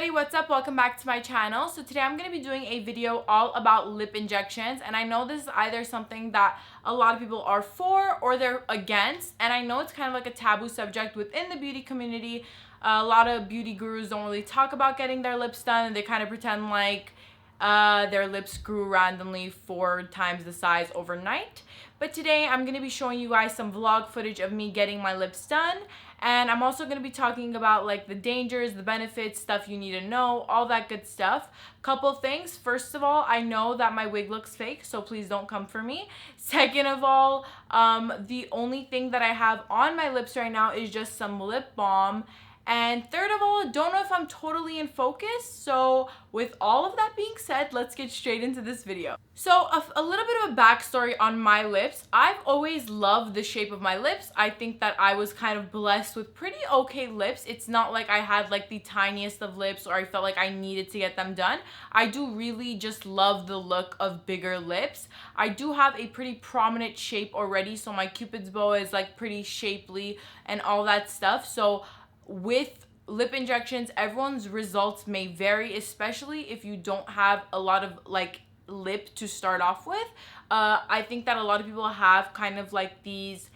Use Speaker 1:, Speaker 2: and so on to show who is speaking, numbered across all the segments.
Speaker 1: everybody, what's up? Welcome back to my channel. So today I'm going to be doing a video all about lip injections, and I know this is either something that a lot of people are for or they're against, and I know it's kind of like a taboo subject within the beauty community. A lot of beauty gurus don't really talk about getting their lips done, and they kind of pretend like their lips grew randomly 4 times the size overnight. But today I'm going to be showing you guys some vlog footage of me getting my lips done. And I'm also going to be talking about like the dangers, the benefits, stuff you need to know, all that good stuff. Couple things. First of all, I know that my wig looks fake, so please don't come for me. Second of all, the only thing that I have on my lips right now is just some lip balm. And third of all, don't know if I'm totally in focus. So with all of that being said, let's get straight into this video. So a little bit of a backstory on my lips. I've always loved the shape of my lips. I think that I was kind of blessed with pretty okay lips. It's not like I had like the tiniest of lips or I felt like I needed to get them done. I do really just love the look of bigger lips. I do have a pretty prominent shape already. So my Cupid's bow is like pretty shapely and all that stuff. So with lip injections, everyone's results may vary, especially if you don't have a lot of like lip to start off with. I think that a lot of people have kind of like these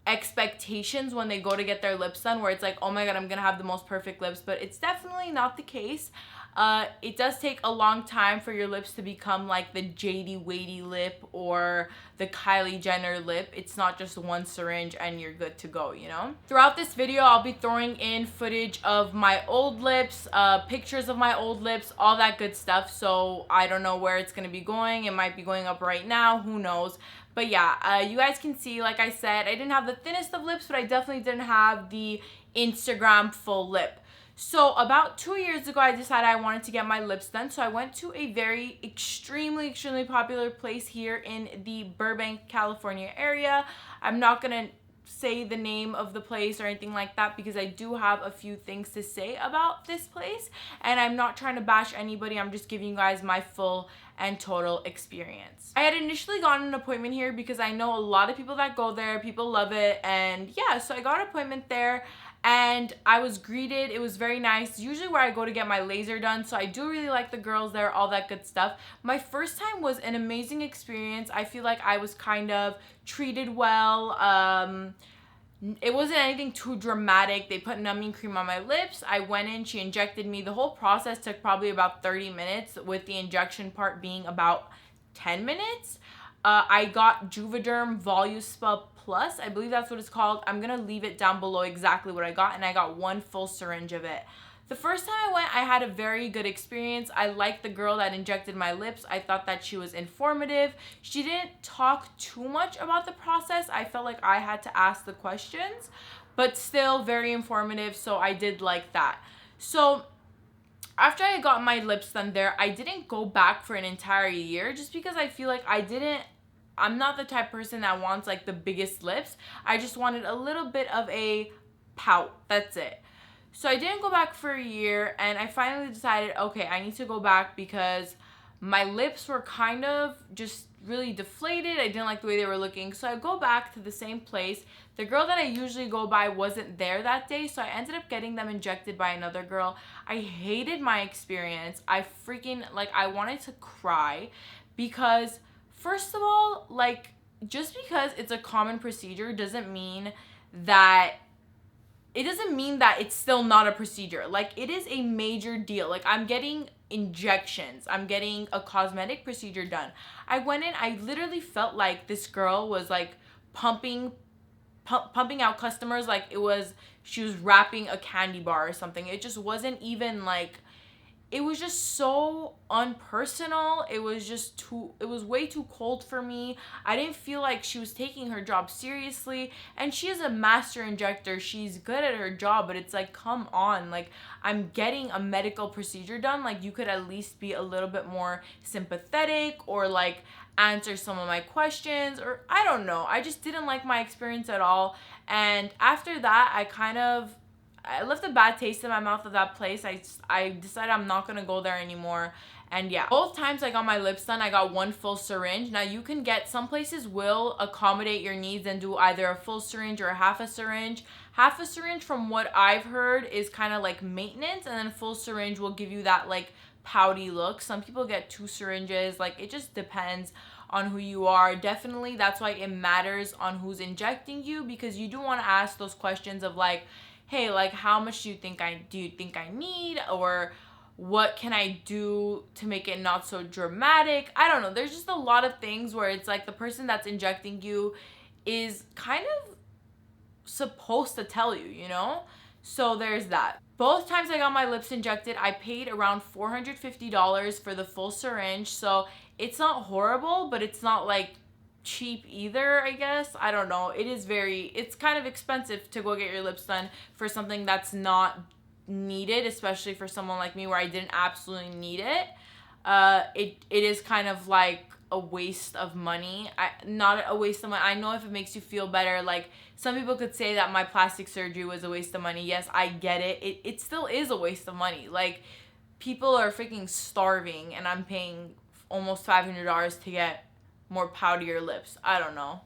Speaker 1: expectations when they go to get their lips done where it's like, oh my god, I'm gonna have the most perfect lips, but it's definitely not the case. It does take a long time for your lips to become like the Jady Wady lip or the Kylie Jenner lip. It's not just one syringe and you're good to go, you know? Throughout this video, I'll be throwing in footage of my old lips, pictures of my old lips, all that good stuff. So I don't know where it's gonna be going. It might be going up right now, who knows? But yeah, you guys can see, like I said, I didn't have the thinnest of lips, but I definitely didn't have the Instagram full lip. So about 2 years ago, I decided I wanted to get my lips done. So I went to a very extremely popular place here in the Burbank, California area. I'm not going to say the name of the place or anything like that because I do have a few things to say about this place. And I'm not trying to bash anybody. I'm just giving you guys my full and total experience. I had initially gotten an appointment here because I know a lot of people that go there. People love it. And yeah, so I got an appointment there. And I was greeted. It was very nice. Usually where I go to get my laser done. So I do really like the girls there, all that good stuff. My first time was an amazing experience. I feel like I was kind of treated well. It wasn't anything too dramatic. They put numbing cream on my lips. I went in, she injected me. The whole process took probably about 30 minutes with the injection part being about 10 minutes. I got Juvederm Voluspa Plus. I believe that's what it's called. I'm going to leave it down below exactly what I got, and I got 1 full syringe of it. The first time I went, I had a very good experience. I liked the girl that injected my lips. I thought that she was informative. She didn't talk too much about the process. I felt like I had to ask the questions, but still very informative, so I did like that. So after I got my lips done there, I didn't go back for an entire year just because I feel like I'm not the type of person that wants like the biggest lips. I just wanted a little bit of a pout. That's it. So I didn't go back for a year, and I finally decided, okay, I need to go back because my lips were kind of just really deflated. I didn't like the way they were looking. So I go back to the same place. The girl that I usually go by wasn't there that day, so I ended up getting them injected by another girl. I hated my experience. I wanted to cry because first of all, like, just because it's a common procedure doesn't mean that it's still not a procedure. Like, it is a major deal. Like, I'm getting injections. I'm getting a cosmetic procedure done. I went in, I literally felt like this girl was like pumping out customers like she was wrapping a candy bar or something. It just wasn't even like, it was just so unpersonal. It was way too cold for me. I didn't feel like she was taking her job seriously. And she is a master injector. She's good at her job, but it's like, come on. Like, I'm getting a medical procedure done. Like, you could at least be a little bit more sympathetic or like answer some of my questions, or I don't know. I just didn't like my experience at all. And after that, I left a bad taste in my mouth of that place. I decided I'm not going to go there anymore. And yeah, both times I got my lips done, I got 1 full syringe. Now you can get, some places will accommodate your needs and do either a full syringe or a half a syringe. half a syringe, from what I've heard, is kind of like maintenance, and then full syringe will give you that like pouty look. Some people get 2 syringes. Like, it just depends on who you are. Definitely, that's why it matters on who's injecting you, because you do want to ask those questions of like, hey, like, how much do you think I need, or what can I do to make it not so dramatic? I don't know. There's just a lot of things where it's like the person that's injecting you is kind of supposed to tell you, you know? So there's that. Both times I got my lips injected, I paid around $450 for the full syringe. So it's not horrible, but it's not like cheap either, I guess. I don't know. It's kind of expensive to go get your lips done for something that's not needed, especially for someone like me where I didn't absolutely need it. It is kind of like a waste of money. Not a waste of money. I know if it makes you feel better, like some people could say that my plastic surgery was a waste of money. Yes, I get it. It still is a waste of money. Like, people are freaking starving and I'm paying almost $500 to get more poutier lips. I don't know.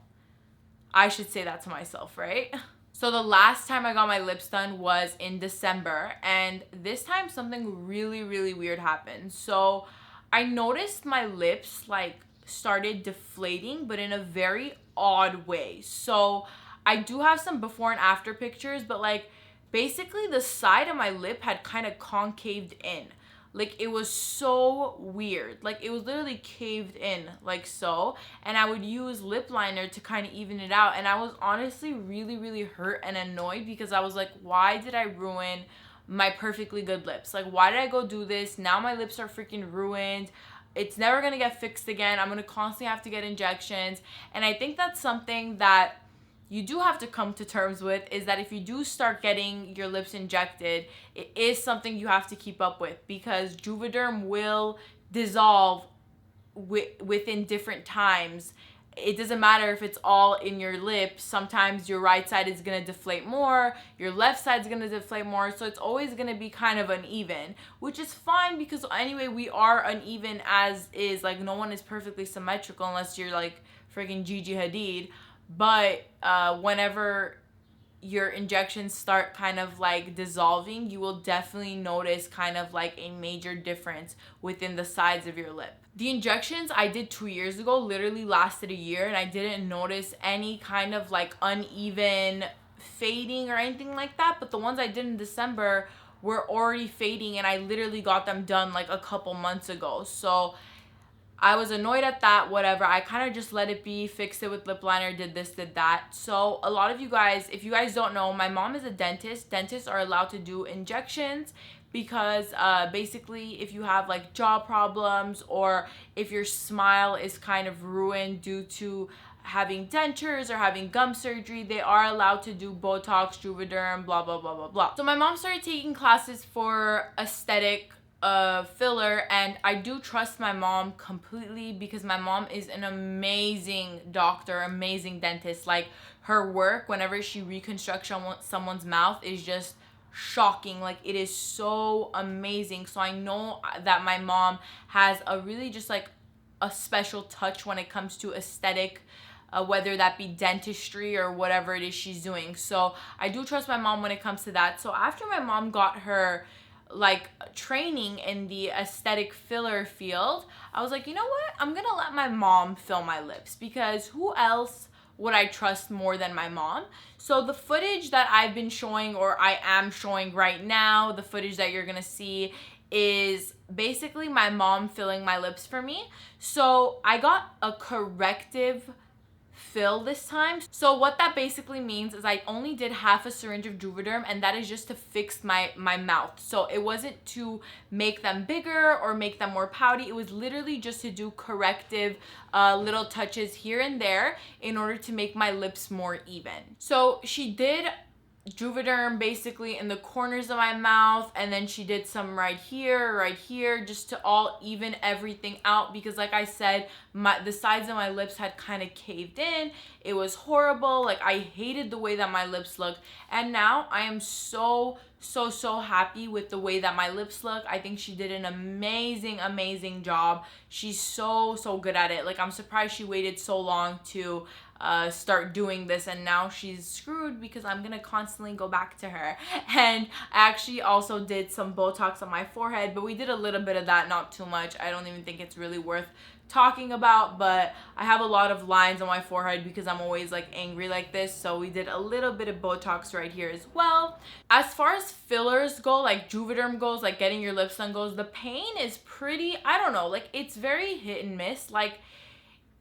Speaker 1: I should say that to myself, right? So the last time I got my lips done was in December, and this time something really, really weird happened. So I noticed my lips like started deflating, but in a very odd way. So I do have some before and after pictures, but like basically the side of my lip had kind of concaved in. Like, it was so weird. Like, it was literally caved in, like so. And I would use lip liner to kind of even it out. And I was honestly really, really hurt and annoyed, because I was like, why did I ruin my perfectly good lips? Like, why did I go do this? Now my lips are freaking ruined. It's never going to get fixed again. I'm going to constantly have to get injections. And I think that's something that you do have to come to terms with, is that if you do start getting your lips injected, it is something you have to keep up with, because Juvederm will dissolve within different times. It doesn't matter if it's all in your lip. Sometimes your right side is going to deflate more, your left side is going to deflate more, so it's always going to be kind of uneven, which is fine, because anyway, we are uneven as is. Like, no one is perfectly symmetrical unless you're like freaking Gigi Hadid. But whenever your injections start kind of like dissolving, you will definitely notice kind of like a major difference within the sides of your lip. The injections I did 2 years ago literally lasted a year, and I didn't notice any kind of like uneven fading or anything like that. But the ones I did in December were already fading, and I literally got them done like a couple months ago. So I was annoyed at that, whatever. I kind of just let it be, fixed it with lip liner, did this, did that. So a lot of you guys, if you guys don't know, my mom is a dentist. Dentists are allowed to do injections because basically if you have like jaw problems, or if your smile is kind of ruined due to having dentures or having gum surgery, they are allowed to do Botox, Juvederm, blah, blah, blah, blah, blah. So my mom started taking classes for aesthetic filler, and I do trust my mom completely, because my mom is an amazing doctor, amazing dentist. Like, her work whenever she reconstructs someone's mouth is just shocking. Like, it is so amazing. So I know that my mom has a really just like a special touch when it comes to aesthetic, whether that be dentistry or whatever it is she's doing. So I do trust my mom when it comes to that. So after my mom got her like training in the aesthetic filler field, I was like, you know what? I'm gonna let my mom fill my lips, because who else would I trust more than my mom? So the footage that I've been showing, or I am showing right now, the footage that you're gonna see is basically my mom filling my lips for me. So I got a corrective fill this time. So what that basically means is I only did half a syringe of Juvederm, and that is just to fix my mouth. So it wasn't to make them bigger or make them more pouty. It was literally just to do corrective little touches here and there in order to make my lips more even. So she did Juvederm basically in the corners of my mouth, and then she did some right here, just to all even everything out, because like I said, the sides of my lips had kind of caved in. It was horrible. Like, I hated the way that my lips looked, and now I am so happy with the way that my lips look. I think she did an amazing job. She's so good at it. Like, I'm surprised she waited so long to start doing this, and now she's screwed because I'm gonna constantly go back to her. And I actually also did some Botox on my forehead, but we did a little bit of that, not too much. I don't even think it's really worth talking about, but I have a lot of lines on my forehead because I'm always like angry like this, so we did a little bit of Botox right here as well. As far as fillers go, like Juvederm goes, like getting your lips done goes, the pain is pretty, I don't know, like it's very hit and miss. Like,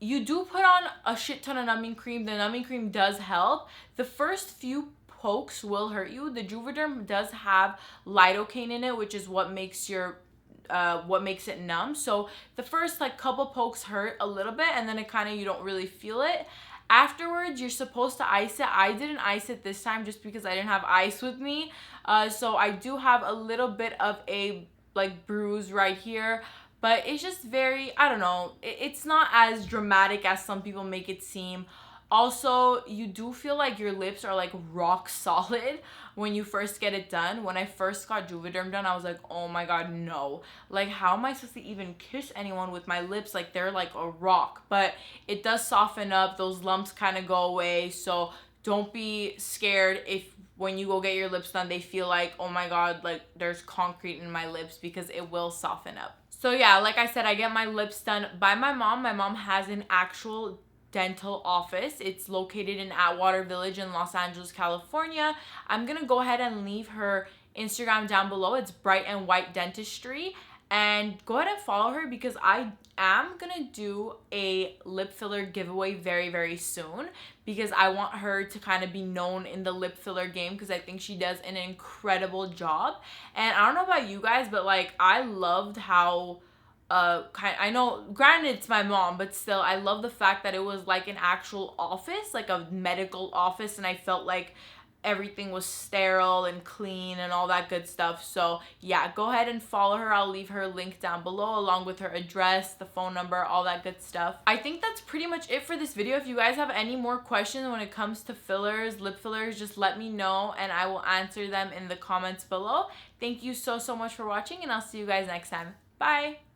Speaker 1: you do put on a shit ton of numbing cream. The numbing cream does help. The first few pokes will hurt you. The Juvederm does have lidocaine in it, which is what makes it numb. So the first like couple pokes hurt a little bit, and then it kind of, you don't really feel it. Afterwards, you're supposed to ice it. I didn't ice it this time just because I didn't have ice with me. So I do have a little bit of a like bruise right here. But it's just very, I don't know, it's not as dramatic as some people make it seem. Also, you do feel like your lips are like rock solid when you first get it done. When I first got Juvederm done, I was like, oh my god, no. Like, how am I supposed to even kiss anyone with my lips? Like, they're like a rock. But it does soften up. Those lumps kind of go away. So don't be scared if when you go get your lips done, they feel like, oh my god, like there's concrete in my lips, because it will soften up. So yeah, like I said, I get my lips done by my mom. My mom has an actual dental office. It's located in Atwater Village in Los Angeles, California. I'm gonna go ahead and leave her Instagram down below. It's Bright and White Dentistry. And go ahead and follow her because I am gonna do a lip filler giveaway very, very soon, because I want her to kind of be known in the lip filler game, because I think she does an incredible job. And I don't know about you guys, but like I loved how I know, granted it's my mom, but still I love the fact that it was like an actual office, like a medical office, and I felt like everything was sterile and clean and all that good stuff. So yeah, go ahead and follow her. I'll leave her link down below along with her address, the phone number, all that good stuff. I think that's pretty much it for this video. If you guys have any more questions when it comes to fillers, lip fillers, just let me know and I will answer them in the comments below. Thank you so much for watching, and I'll see you guys next time. Bye!